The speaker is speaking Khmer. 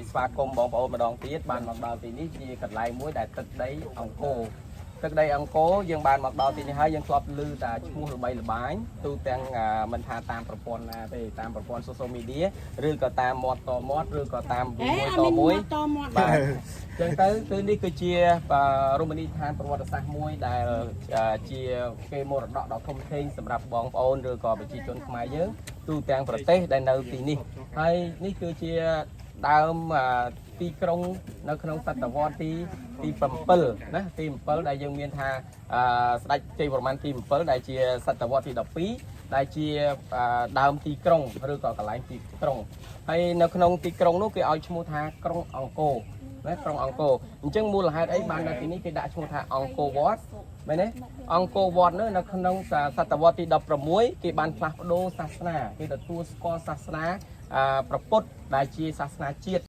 ស្វាគមន៍បងប្អូនម្ដងទៀតបានមកដល់ទីនេះជាកន្លែងមួយដែលទឹកដីអង្គរទឹកដីអង្គរយើងបានមកដល់ទីនេះហើយយើងធ្លាប់ឮតែឈ្មោះល្បីល្បាញទូទាំងមិនថាតាមប្រព័ន្ធណាទេតាមប្រព័ន្ធ social media ឬក៏តាមមាត់តមាត់ឬក៏តាមមួយតមួយបាទអញ្ចឹងទៅគឺនេះគឺជារមណីយដ្ឋានប្រវត្តិសាស្ត្រមួយដែលជាកេរមរតកដ៏ធំធេងសម្រាប់បងប្អូនឬក៏ប្រជាជនខ្មែរយើងទូទាំងប្រទេសដែលនៅទីនេះហើយនេះគឺជាដើមទីក្រុងនៅក្នុងសតវត្សទី7ណាទី7ដែលយើងមានថាស្ដេចជ័យវរ្ម័នទី7ដែលជាសតវត្សទី12ដែលជាដើមទីក្រុងឬក៏កន្លែងទីក្រុងហើយនៅក្នុងទីក្រុងនោះគេឲ្យឈ្មោះថាក្រុងអង្គរណាក្រុងអង្គរអញ្ចឹងមូលហេតុអីបាននៅទីនេះគេដាក់ឈ្មោះថាអង្គរវត្តមែនទេអង្គរវត្តនោះនៅក្នុងសតវត្សទី16គេបានផ្លាស់ប្ដូរសាសនាគេទទួលស្គាល់សាសនាព្រះពុទ្ធដែលជាសាសនាជាតិ